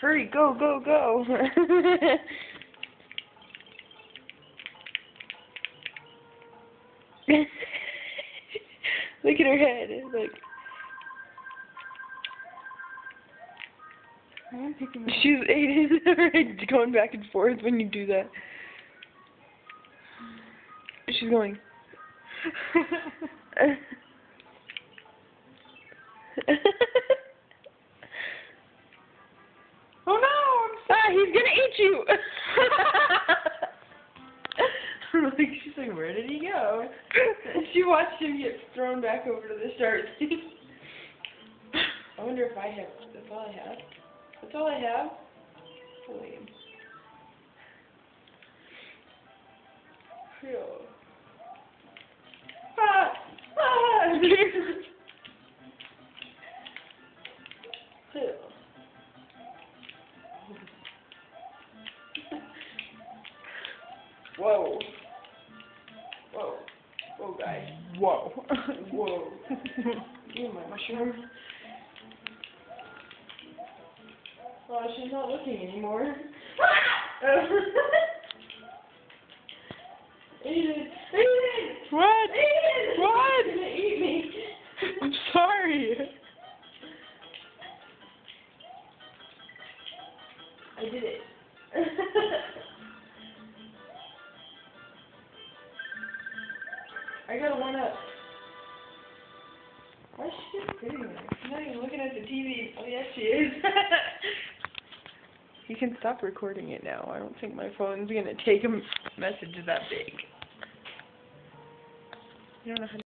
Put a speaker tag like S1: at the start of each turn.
S1: Hurry, go, go, go. Look at her head. Look. She's going back and forth when you do that. She's going.
S2: Oh no!
S1: He's gonna eat you! She's like, where did he go? She watched him get thrown back over to the start. I wonder if I have. That's all I have. That's all I have. Lame. Phew. Ah! Ah! Phew. Whoa. Whoa. Whoa, guys.
S2: Whoa.
S1: Whoa. Ew, my mushroom. Oh, she's not looking anymore. Aiden! Aiden!
S2: What?
S1: Aiden!
S2: What?
S1: She's gonna eat me.
S2: I'm sorry.
S1: I did it. I got a 1-up. Why is she just sitting there? She's not even looking at the TV. Oh, yes, she is. You can stop recording it now. I don't think my phone's going to take a message that big. You don't know how to